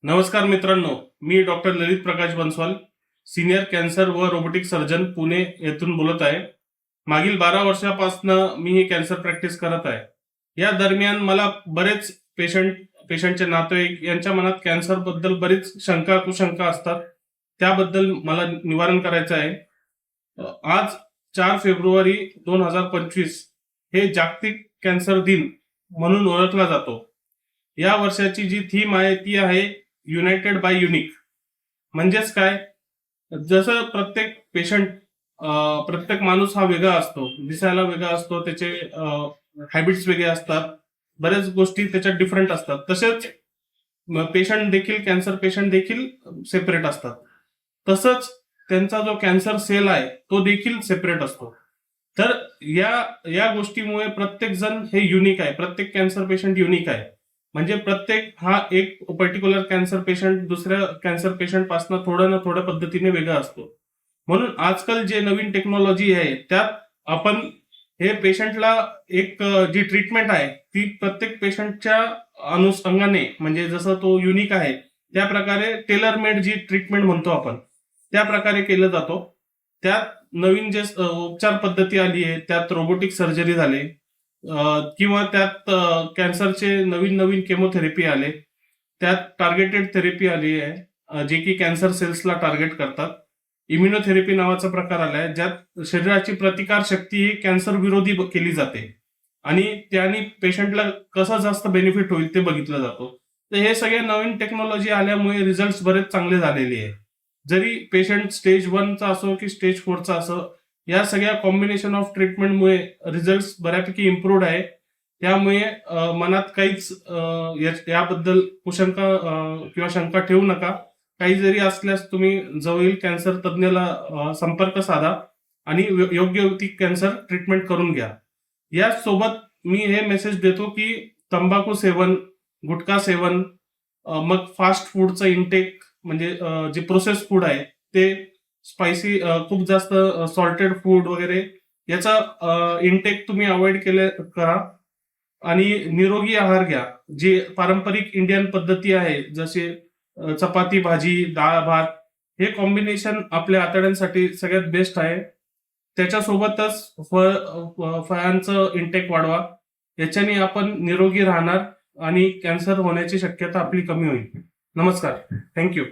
नमस्कार मित्रांनो, मी डॉक्टर ललित प्रकाश Bansal, senior cancer व रोबोटिक सर्जन पुणे येथून बोलत आहे. मागील 12 वर्षापासून मी ही कॅन्सर प्रॅक्टिस करत आहे. या दरम्यान मला बरेच पेशंटचे नातेवाईक यांच्या मनात कॅन्सर बद्दल बरीच शंका कुशंका असतात. त्याबद्दल मला निवारण करायचं आहे. आज 4 फेब्रुवारी 2025 हे जागतिक कॅन्सर दिन म्हणून ओळखला जातो. या वर्षाची जी थीम आहे ती आहे युनायटेड बाय युनिक. म्हणजेच काय, जसं प्रत्येक माणूस हा वेगळा असतो, दिसायला वेगळा असतो, त्याचे हॅबिट्स वेगळे असतात, बऱ्याच गोष्टी त्याच्यात डिफरंट असतात. तसेच कॅन्सर पेशंट देखील सेपरेट असतात. तसंच त्यांचा जो कॅन्सर सेल आहे तो देखील सेपरेट असतो. तर या गोष्टीमुळे प्रत्येक जण हे युनिक आहे, प्रत्येक कॅन्सर पेशंट युनिक आहे. म्हणजे प्रत्येक हा एक पर्टिक्युलर कॅन्सर पेशंट दुसऱ्या कॅन्सर पेशंट पासून थोड्या ना थोड्या पद्धतीने वेगळा असतो. म्हणून आजकाल जे नवीन टेक्नॉलॉजी आहे त्यात आपण हे पेशंटला एक जी ट्रीटमेंट आहे ती प्रत्येक पेशंटच्या अनुषंगाने, म्हणजे जसं तो युनिक आहे त्या प्रकारे टेलर मेड जी ट्रीटमेंट म्हणतो आपण, त्या प्रकारे केलं जातो. त्यात नवीन जे उपचार पद्धती आली आहे त्यात रोबोटिक सर्जरी झाले, किंवा त्यात कॅन्सरचे नवीन केमोथेरपी आले, त्यात टार्गेटेड थेरपी आली आहे जे की कॅन्सर सेल्सला टार्गेट करतात. इम्युनोथेरपी नावाचा प्रकार आलाय ज्यात शरीराची प्रतिकार शक्ती ही कॅन्सर विरोधी केली जाते आणि त्याने पेशंटला कसं जास्त बेनिफिट होईल ते बघितलं जातो. तर हे सगळे नवीन टेक्नॉलॉजी आल्यामुळे रिझल्ट बरेच चांगले झालेले आहे. जरी पेशंट स्टेज 1चा असो की स्टेज 4चा असो, या सगळ्या कॉम्बिनेशन ऑफ ट्रीटमेंटमुळे रिझल्ट बऱ्यापैकी इम्प्रूव्ड आहे. त्यामुळे मनात काहीच याबद्दल कुशंका किंवा शंका ठेवू नका. काही जरी असल्यास तुम्ही जवळील कॅन्सर तज्ञाला संपर्क साधा आणि योग्य ती कॅन्सर ट्रीटमेंट करून घ्या. यासोबत मी हे मेसेज देतो की तंबाखू सेवन, गुटखा सेवन, मग फास्ट फूडचं इंटेक, म्हणजे जे प्रोसेस फूड आहे ते, स्पायसी, खूप जास्त सॉल्टेड फूड वगैरे, याचा इंटेक तुम्ही अवॉइड करा आणि निरोगी आहार घ्या. जे पारंपरिक इंडियन पद्धती आहे जसे चपाती भाजी डाळ भात, हे कॉम्बिनेशन आपल्या आतड्यांसाठी सगळ्यात बेस्ट आहे. त्याच्यासोबतच फळांचं इंटेक वाढवा. याच्याने आपण निरोगी राहणार आणि कॅन्सर होण्याची शक्यता आपली कमी होईल. नमस्कार, थँक्यू.